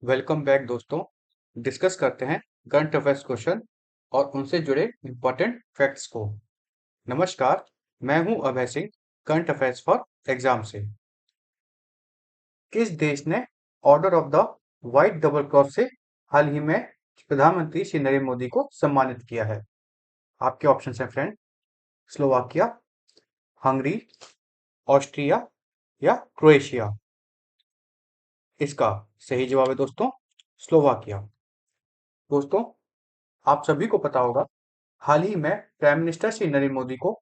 Welcome back दोस्तों। Discuss करते हैं करंट अफेयर्स क्वेश्चन और उनसे जुड़े इंपॉर्टेंट फैक्ट्स को। नमस्कार, मैं हूं Abhay Singh, current affairs for exam से। किस देश ने order of the White Double Cross से हाल ही में प्रधानमंत्री श्री नरेंद्र मोदी को सम्मानित किया है? आपके ऑप्शन हैं फ्रेंड, स्लोवाकिया, हंगरी, ऑस्ट्रिया या क्रोएशिया। इसका सही जवाब है दोस्तों, स्लोवाकिया। दोस्तों, आप सभी को पता होगा, हाल ही में प्राइम मिनिस्टर श्री नरेंद्र मोदी को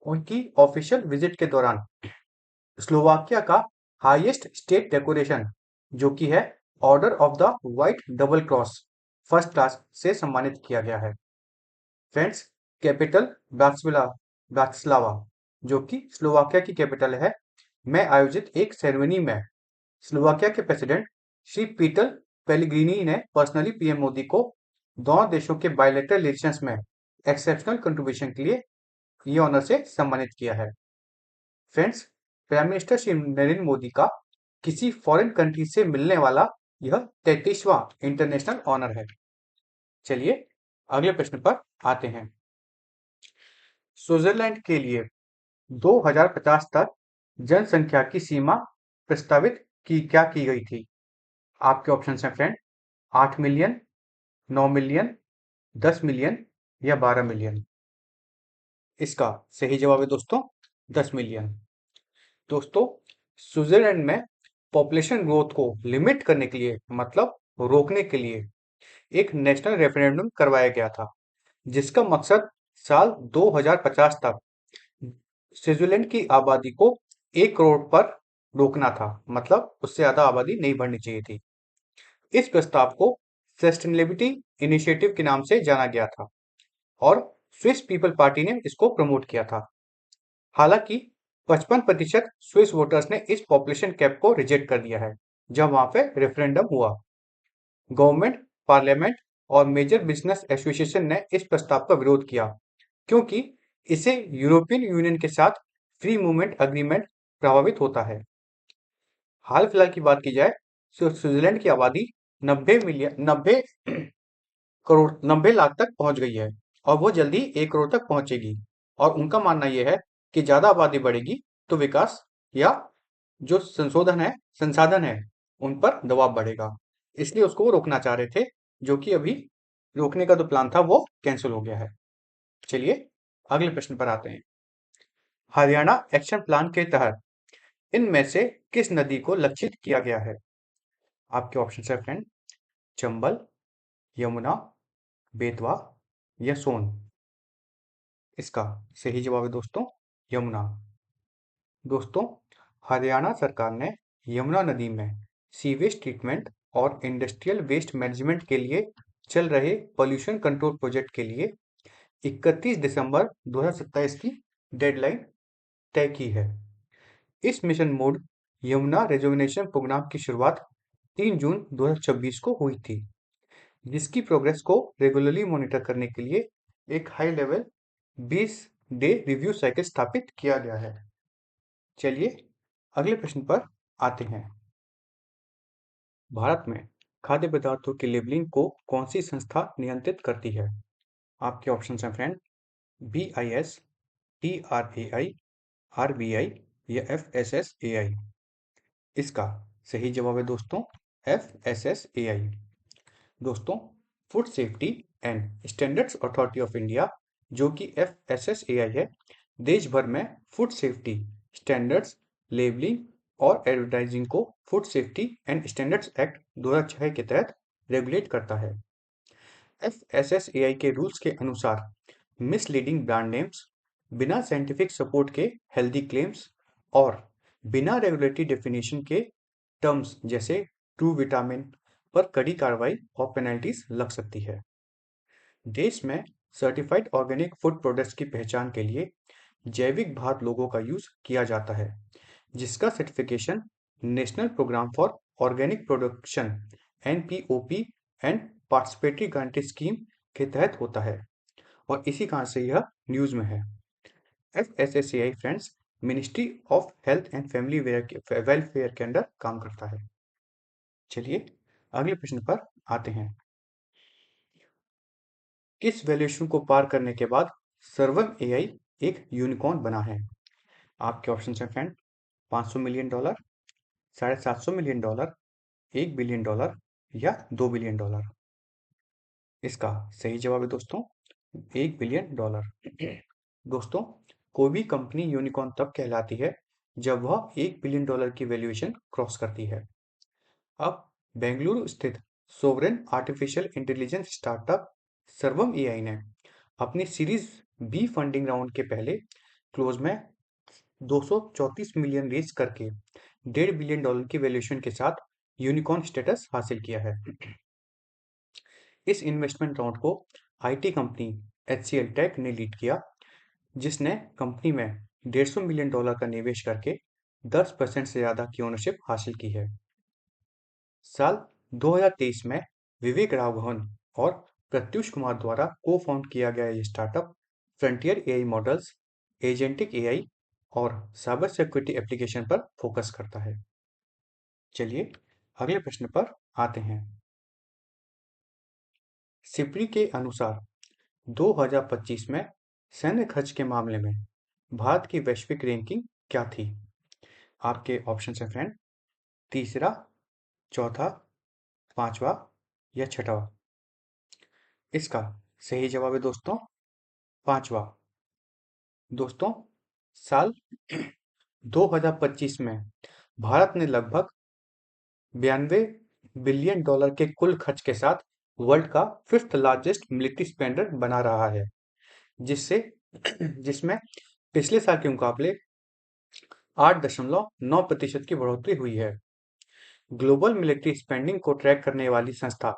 उनकी ऑफिशियल विजिट के दौरान स्लोवाकिया का हाईएस्ट स्टेट डेकोरेशन, जो कि है order of the White Double cross first class, से सम्मानित किया गया है। फ्रेंड्स, कैपिटल ब्रातिस्लावा, जो कि स्लोवाकिया की कैपिटल है, में आयोजित एक सेरेमनी में स्लोवाकिया के प्रेसिडेंट श्री पीटर पेलिग्रिनी ने पर्सनली पीएम मोदी को दोनों देशों के बायलैटरल रिलेशंस में एक्सेप्शनल कंट्रीब्यूशन के लिए ये ऑनर से सम्मानित किया है। Friends, prime minister Shri Narendra Modi का किसी फॉरेन कंट्री से मिलने वाला यह 33वां इंटरनेशनल ऑनर है। चलिए अगले प्रश्न पर आते हैं। स्विट्जरलैंड के लिए 2050 तक जनसंख्या की सीमा प्रस्तावित क्या की गई थी? आपके ऑप्शन हैं फ्रेंड, 8 मिलियन, 9 मिलियन, 10 मिलियन या 12 मिलियन। इसका सही जवाब है दोस्तों, 10 मिलियन। दोस्तों, स्विट्जरलैंड में पॉपुलेशन ग्रोथ को लिमिट करने के लिए, मतलब रोकने के लिए, एक नेशनल रेफरेंडम करवाया गया था, जिसका मकसद साल 2050 तक स्विट्जरलैंड की आबादी को 1 करोड़ पर रोकना था, मतलब उससे ज्यादा आबादी नहीं बढ़नी चाहिए थी। इस प्रस्ताव को सस्टेनेबिलिटी इनिशिएटिव के नाम से जाना गया था और स्विस पीपल पार्टी ने इसको प्रमोट किया था। हालांकि 55% स्विस वोटर्स ने इस पॉपुलेशन कैप को रिजेक्ट कर दिया है जब वहां पे रेफरेंडम हुआ। गवर्नमेंट, पार्लियामेंट और मेजर बिजनेस एसोसिएशन ने इस प्रस्ताव का विरोध किया, क्योंकि इसे यूरोपियन यूनियन के साथ फ्री मूवमेंट अग्रीमेंट प्रभावित होता है। हाल फिलहाल की बात की जाए तो स्विट्जरलैंड की आबादी 90 करोड़ 90 लाख तक पहुंच गई है और वो जल्दी 1 करोड़ तक पहुंचेगी। और उनका मानना यह है कि ज्यादा आबादी बढ़ेगी तो विकास या जो संसाधन है उन पर दबाव बढ़ेगा, इसलिए उसको वो रोकना चाह रहे थे, जो कि अभी रोकने का जो प्लान था वो कैंसिल हो गया है। चलिए अगले प्रश्न पर आते हैं। हरियाणा एक्शन प्लान के तहत इनमें से किस नदी को लक्षित किया गया है? आपके ऑप्शन है फ्रेंड, चंबल, यमुना, बेतवा या सोन। इसका सही जवाब है दोस्तों, यमुना। दोस्तों, हरियाणा सरकार ने यमुना नदी में सीवेज ट्रीटमेंट और इंडस्ट्रियल वेस्ट मैनेजमेंट के लिए चल रहे पॉल्यूशन कंट्रोल प्रोजेक्ट के लिए 31 दिसंबर 2027 की डेडलाइन तय की है। इस mission mode Yamuna rejuvenation programme की शुरुआत 3 जून 2026 को हुई थी, जिसकी प्रोग्रेस को रेगुलरली मॉनिटर करने के लिए एक high level 20 day review cycle स्थापित किया गया है। चलिए अगले प्रश्न पर आते हैं। भारत में खाद्य पदार्थों की लेबलिंग को कौन सी संस्था नियंत्रित करती है? आपके ऑप्शन हैं फ्रेंड, BIS, TRAI, RBI या FSSAI। इसका सही जवाब है दोस्तों, FSSAI। दोस्तों, food safety and standards authority of India, जो कि FSSAI है, देश भर में फूड सेफ्टी स्टैंडर्ड्स, लेबलिंग और एडवर्टाइजिंग को food safety and standards act 2006 के तहत रेगुलेट करता है। FSSAI के रूल्स के अनुसार मिसलीडिंग ब्रांड नेम्स, बिना साइंटिफिक सपोर्ट के हेल्दी क्लेम्स और बिना रेगुलेटरी डेफिनेशन के टर्म्स जैसे ट्रू विटामिन पर कड़ी कार्रवाई और पेनल्टीज लग सकती है। देश में सर्टिफाइड ऑर्गेनिक फूड प्रोडक्ट्स की पहचान के लिए जैविक भारत लोगो का यूज किया जाता है, जिसका certification national programme for organic production NPOP and participatory guarantee scheme के तहत होता है और इसी कारण से यह न्यूज में है। FSSAI friends ministry of health and family welfare के अंडर काम करता है। चलिए अगले प्रश्न पर आते हैं। किस वैल्यूएशन को पार करने के बाद सर्वम एआई एक यूनिकॉर्न बना है? आपके ऑप्शन है फ्रेंड, $500 मिलियन, $750 मिलियन, $1 बिलियन या $2 बिलियन। इसका सही जवाब है दोस्तों $1 बिलियन। दोस्तों, कोई भी कंपनी यूनिकॉर्न तब कहलाती है जब वह $1 बिलियन की वैल्यूएशन क्रॉस करती है। अब बेंगलुरु स्थित सोवरेन आर्टिफिशियल इंटेलिजेंस स्टार्टअप सर्वम एआई ने अपनी सीरीज बी फंडिंग राउंड के पहले क्लोज में 234 मिलियन रेज करके $1.5 बिलियन की वैल्यूएशन के साथ यूनिकॉर्न स्टेटस हासिल किया है। इस इन्वेस्टमेंट राउंड को आईटी कंपनी एचसीएल टेक ने लीड किया, जिसने कंपनी में $150 मिलियन का निवेश करके 10% से ज्यादा की ओनरशिप हासिल की है। साल 2023 में विवेक राघवन और प्रत्युष कुमार द्वारा को फाउंड किया गया ये startup frontier AI models, agentic AI और साइबर सिक्योरिटी एप्लीकेशन पर फोकस करता है। चलिए अगले प्रश्न पर आते हैं। सिप्री के अनुसार 2025 में सैन्य खर्च के मामले में भारत की वैश्विक रैंकिंग क्या थी? आपके ऑप्शन है फ्रेंड, तीसरा, चौथा, पांचवा या छठवा। इसका सही जवाब है दोस्तों पांचवा। दोस्तों, साल 2025 में भारत ने लगभग $92 बिलियन के कुल खर्च के साथ वर्ल्ड का फिफ्थ लार्जेस्ट मिलिट्री स्पेंडर बना रहा है, जिससे जिसमें पिछले साल के मुकाबले 8.9% की बढ़ोतरी हुई है। ग्लोबल मिलिट्री स्पेंडिंग को ट्रैक करने वाली संस्था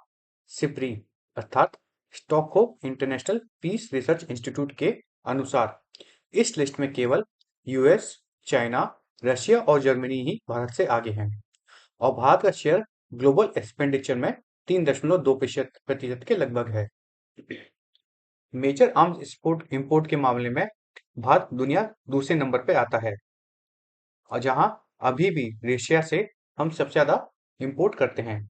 सिप्री अर्थात Stockholm International Peace Research Institute के अनुसार इस लिस्ट में केवल यूएस, चाइना, रशिया और जर्मनी ही भारत से आगे हैं और भारत का शेयर ग्लोबल एक्सपेंडिचर में 3.2% के लगभग है। मेजर आर्म्स एक्सपोर्ट इंपोर्ट के मामले में भारत दुनिया दूसरे नंबर पे आता है, और जहां अभी भी रशिया से हम सबसे ज्यादा इंपोर्ट करते हैं,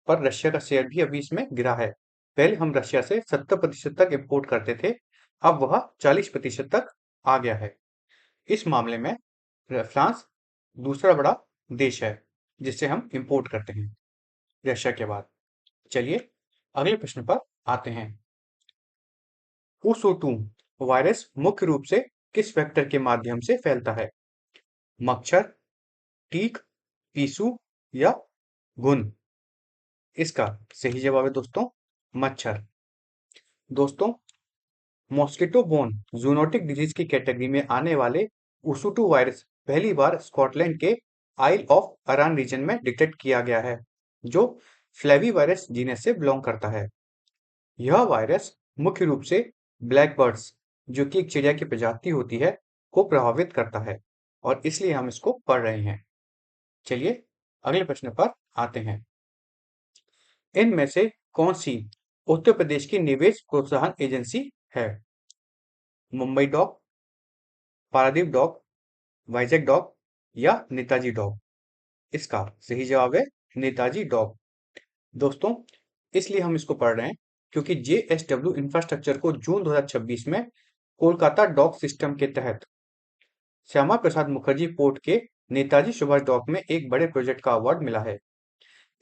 पर रशिया का शेयर भी अभी इसमें गिरा है। पहले हम रशिया से 70% तक इंपोर्ट करते थे, अब वह 40% तक आ गया है। इस मामले में फ्रांस दूसरा बड़ा देश है जिससे हम इंपोर्ट करते हैं रशिया के बाद। चलिए अगले प्रश्न पर आते हैं। ओसो2 वायरस मुख्य रूप से किस वेक्टर के माध्यम से फैलता है? मच्छर, टीक, पीसू या घुन? इसका सही जवाब है दोस्तों मच्छर। दोस्तों, मॉस्किटो बोर्न जूनोटिक डिजीज की कैटेगरी में आने वाले ओसो2 वायरस पहली बार स्कॉटलैंड के आइल ऑफ अरान रीजन में डिटेक्ट किया गया है, जो फ्लेवी वायरस जीनस से बिलोंग करता है। यह वायरस मुख्य रूप से ब्लैक बर्ड्स, जो कि एक चिड़िया की प्रजाति होती है, को प्रभावित करता है और इसलिए हम इसको पढ़ रहे हैं। चलिए अगले प्रश्न पर आते हैं। इनमें से कौन सी उत्तर प्रदेश की निवेश प्रोत्साहन एजेंसी है? Mumbai dock, Paradip dock, Vizag dock या नेताजी डॉक? इसका सही जवाब है नेताजी डॉक। दोस्तों, इसलिए हम इसको पढ़ रहे हैं क्योंकि जेएसडब्ल्यू इंफ्रास्ट्रक्चर को जून 2026 में कोलकाता डॉक सिस्टम के तहत श्यामा प्रसाद मुखर्जी पोर्ट के नेताजी सुभाष डॉक में एक बड़े प्रोजेक्ट का अवार्ड मिला है।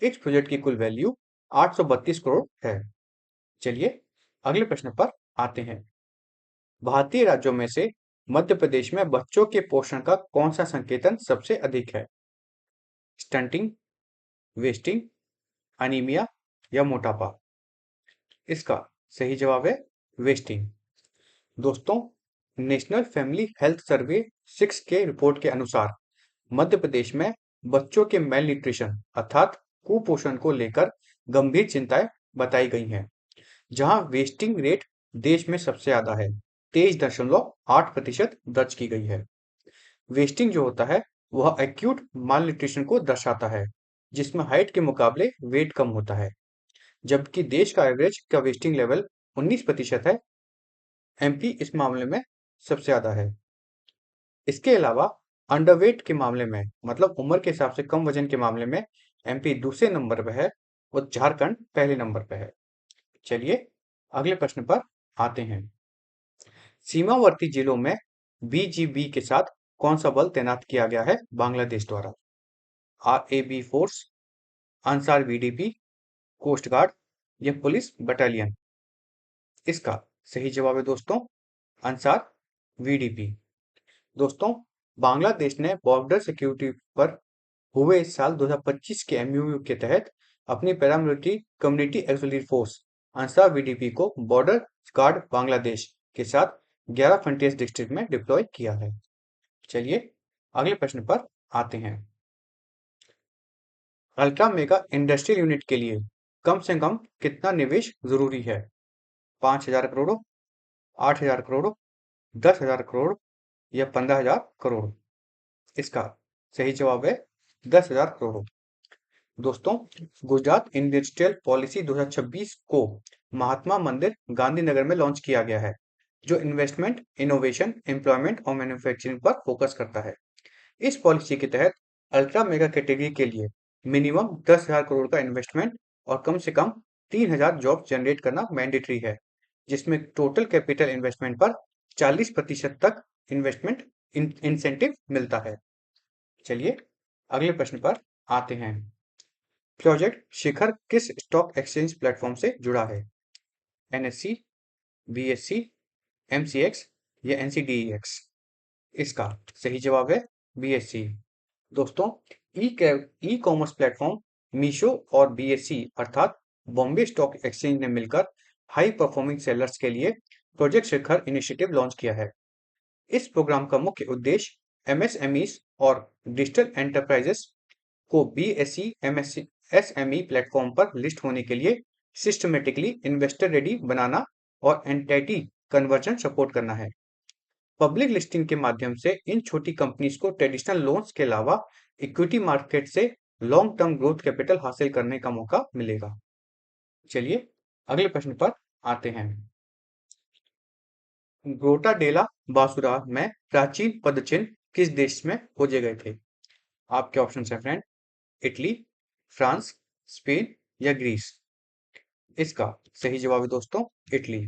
इस प्रोजेक्ट की कुल वैल्यू 832 करोड़ है। चलिए अगले प्रश्न पर आते हैं। भारतीय राज्यों में से मध्य प्रदेश में बच्चों के पोषण का कौन सा संकेतन सबसे अधिक है? स्टंटिंग, वेस्टिंग, अनीमिया या मोटापा? इसका सही जवाब है वेस्टिंग। दोस्तों, नेशनल फैमिली हेल्थ सर्वे 6 के रिपोर्ट के अनुसार मध्य प्रदेश में बच्चों के मेल न्यूट्रिशन अर्थात कुपोषण को लेकर गंभीर चिंताएं बताई गई हैं, जहां वेस्टिंग रेट देश में सबसे ज्यादा है, 23.8% दर्ज की गई है। वेस्टिंग जो होता है वह एक्यूट माल न्यूट्रिशन को दर्शाता है, जिसमें हाइट के मुकाबले वेट कम होता है, जबकि देश का एवरेज का वेस्टिंग लेवल 19% है। एमपी इस मामले में सबसे ज्यादा है। इसके अलावा अंडरवेट के मामले में, मतलब उम्र के हिसाब से कम वजन के मामले में एमपी दूसरे नंबर पर है और झारखंड पहले नंबर पे है। चलिए अगले प्रश्न पर आते हैं। सीमावर्ती जिलों में बीजीबी के साथ कौन सा बल तैनात किया गया है बांग्लादेश द्वारा? RAB force, Ansar VDP, coast guard या पुलिस बटालियन? इसका सही जवाब है दोस्तों अंसार वीडीपी। दोस्तों, बांग्लादेश ने बॉर्डर सिक्योरिटी पर हुए इस साल 2025 के एमओयू के तहत अपनी paramilitary community auxiliary force Ansar VDP को बॉर्डर गार्ड बांग्लादेश के साथ 11 फ्रंटियर्स डिस्ट्रिक्ट में डिप्लॉय किया है। चलिए अगले प्रश्न पर आते हैं। अल्ट्रा मेगा इंडस्ट्रियल यूनिट के लिए कम से कम कितना निवेश जरूरी है? 5,000 करोड़, 8,000 करोड़, 10,000 करोड़ या 15,000 करोड़? इसका सही जवाब है 10,000 करोड़। दोस्तों, गुजरात इंडस्ट्रियल पॉलिसी 2026 को महात्मा मंदिर गांधीनगर में लॉन्च किया गया है, जो इन्वेस्टमेंट, इनोवेशन, एम्प्लॉयमेंट और मैन्युफैक्चरिंग पर फोकस करता है। इस पॉलिसी के तहत अल्ट्रा मेगा कैटेगरी के लिए मिनिमम 10,000 करोड़ का इन्वेस्टमेंट और कम से कम 3,000 जॉब जनरेट करना मैंडेटरी है, जिसमें टोटल कैपिटल इन्वेस्टमेंट पर 40% तक इन्वेस्टमेंट इंसेंटिव मिलता है। चलिए अगले प्रश्न पर आते हैं। प्रोजेक्ट शिखर किस स्टॉक एक्सचेंज प्लेटफॉर्म से जुड़ा है? एनएससी, बीएससी, एमसीएक्स या एनसीडीईएक्स? इसका सही जवाब है बीएससी। दोस्तों, ई कॉमर्स प्लेटफॉर्म मीशो और बीएससी अर्थात बॉम्बे स्टॉक एक्सचेंज ने मिलकर हाई परफॉर्मिंग सेलर्स के लिए प्रोजेक्ट शिखर इनिशिएटिव लॉन्च किया है। इस प्रोग्राम का मुख्य उद्देश्य एमएसएमईज और डिजिटल एंटरप्राइजेस को बीएसई एसएमई प्लेटफॉर्म पर लिस्ट होने के लिए सिस्टमेटिकली इन्वेस्टर रेडी बनाना और एंटिटी कन्वर्जन सपोर्ट करना है। पब्लिक लिस्टिंग के माध्यम से इन छोटी कंपनीज को ट्रेडिशनल लोन्स के अलावा इक्विटी मार्केट से लॉन्ग टर्म ग्रोथ कैपिटल हासिल करने का मौका मिलेगा। चलिए अगले प्रश्न पर आते हैं। ग्रोटाडेला बासुरा में प्राचीन पदचिन्ह किस देश में खोजे गए थे? आपके ऑप्शन है फ्रेंड, इटली, फ्रांस, स्पेन या ग्रीस? इसका सही जवाब है दोस्तों इटली।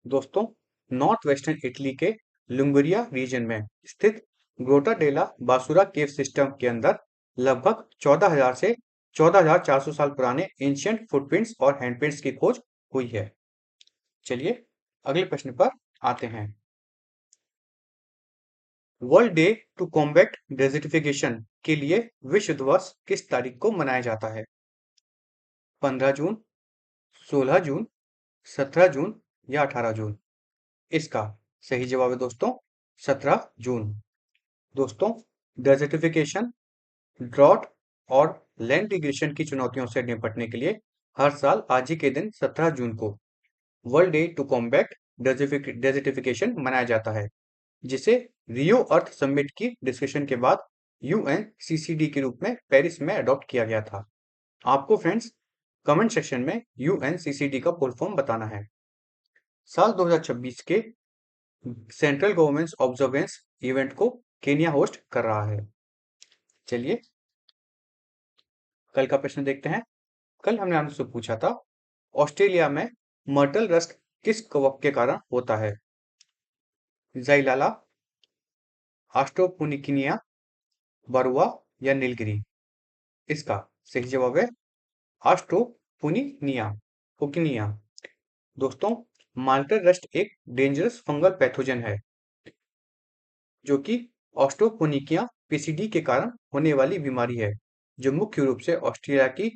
दोस्तों, नॉर्थ वेस्टर्न इटली के लुंगुरिया रीजन में स्थित ग्रोटाडेला बासुरा केव सिस्टम के अंदर लगभग 14,000 से 14,400 साल पुराने एंशियंट फुटप्रिंट्स और हैंडप्रिंट्स की खोज हुई है। चलिए अगले प्रश्न पर आते हैं। World Day to Combat Desertification के लिए विश्व दिवस किस तारीख को मनाया जाता है? 15 जून, 16 जून, 17 जून या 18 जून? इसका सही जवाब है दोस्तों 17 जून। दोस्तों, डेजर्टिफिकेशन, ड्रॉट और लैंड डिग्रेडेशन की चुनौतियों से निपटने के लिए हर साल आज ही के दिन 17 जून को World Day to Combat Desertification मनाया जाता है, जिसे रियो अर्थ समिट की डिस्कशन के बाद यूएनसीसीडी के रूप में पेरिस में अडॉप्ट किया गया था। आपको फ्रेंड्स कमेंट सेक्शन में यूएनसीसीडी का फुल फॉर्म बताना है। साल 2026 के सेंट्रल गवर्नमेंट ऑब्जर्वेंस इवेंट को केन्या होस्ट कर रहा है। चलिए कल का प्रश्न देखते हैं। कल हमने आपसे पूछा था, ऑस्ट्रेलिया में मर्टल रस्ट किस कवक के कारण होता है? ज़ाइलाला, आस्ट्रोपुनिकिनिया, बरुआ या नीलगिरी? इसका सही जवाब है आस्ट्रोपुनिकिनिया पुकिनिया। दोस्तों, माल्टर रस्ट एक डेंजरस फंगल पैथोजन है जो कि ऑस्ट्रोपुनिकिया पीसीडी के कारण होने वाली बीमारी है, जो मुख्य रूप से ऑस्ट्रेलिया की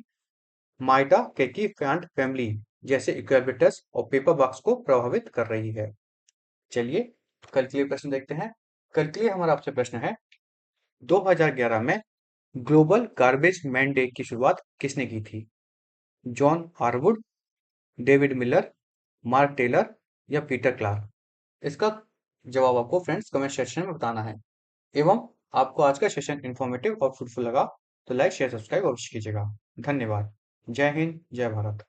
माइटा केकी प्लांट फैमिली जैसे इक्वेबिटस और पेपर बॉक्स को प्रभावित कर रही है। चलिए कल के लिए प्रश्न देखते हैं। कल के लिए हमारा आपसे प्रश्न है, 2011 में ग्लोबल गार्बेज मैन डे की शुरुआत किसने की थी? John Harwood, David Miller, Mark Taylor या पीटर क्लार्क? इसका जवाब आपको फ्रेंड्स कमेंट सेक्शन में बताना है। एवं आपको आज का सेशन इन्फॉर्मेटिव और फ्रूटफुल लगा तो लाइक शेयर सब्सक्राइब अवश्य कीजिएगा। धन्यवाद। जय हिंद, जय भारत।